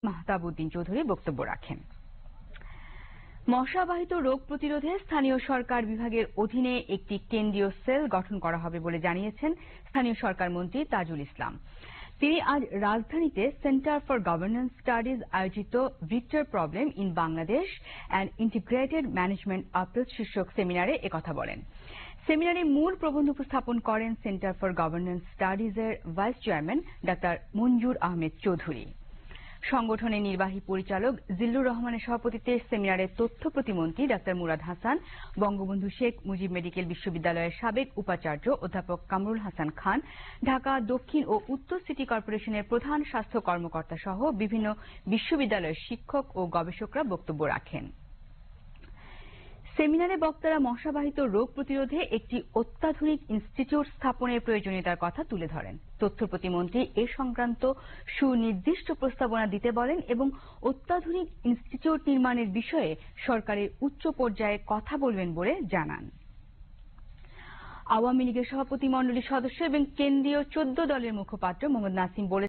মাহতাবউদ্দিন চৌধুরী বক্তব্য রাখেন। মশাবাহিত রোগ প্রতিরোধে স্থানীয় সরকার বিভাগের অধীনে একটি কেন্দ্রীয় সেল গঠন করা হবে বলে জানিয়েছেন স্থানীয় সরকার মন্ত্রী তাজুল ইসলাম। তিনি আজ রাজধানীতে সেন্টার ফর গভর্নেন্স স্টাডিজ আয়োজিত vector problem in Bangladesh and integrated management approach শীর্ষক সেমিনারে একথা বলেন। সেমিনারে মূল প্রবন্ধ উপস্থাপন করেন সেন্টার ফর গভর্নেন্স স্টাডিজের vice chairman doctor Manzur Ahmed Chowdhury. সংগঠনের নির্বাহী পরিচালক জিল্লুর রহমানের সভাপতিত্বে সেমিনারে তথ্য প্রতিমন্ত্রী ডাক্তার মুরাদ হাসান, বঙ্গবন্ধু শেখ মুজিব মেডিকেল বিশ্ববিদ্যালয়ের সাবেক উপাচার্য অধ্যাপক কামরুল হাসান খান, ঢাকা দক্ষিণ ও উত্তর সিটি কর্পোরেশনের প্রধান স্বাস্থ্য কর্মকর্তা সহ বিভিন্ন বিশ্ববিদ্যালয়ের শিক্ষক ও গবেষকরা বক্তব্য রাখেন। সেমিনারে বক্তারা মশাবাহিত রোগ প্রতিরোধে একটি অত্যাধুনিক ইনস্টিটিউট স্থাপনের প্রয়োজনীয়তার কথা তুলে ধরেন। তথ্য প্রতিমন্ত্রী এ সংক্রান্ত সুনির্দিষ্ট প্রস্তাবনা দিতে বলেন এবং অত্যাধুনিক ইনস্টিটিউট নির্মাণের বিষয়ে সরকারের উচ্চ পর্যায়ে কথা বলবেন বলে জানান। আওয়ামী লীগের সভাপতিমণ্ডলীর সদস্য এবং কেন্দ্রীয় 14 দলের মুখপাত্র মোহাম্মদ নাসিম বলেছেন,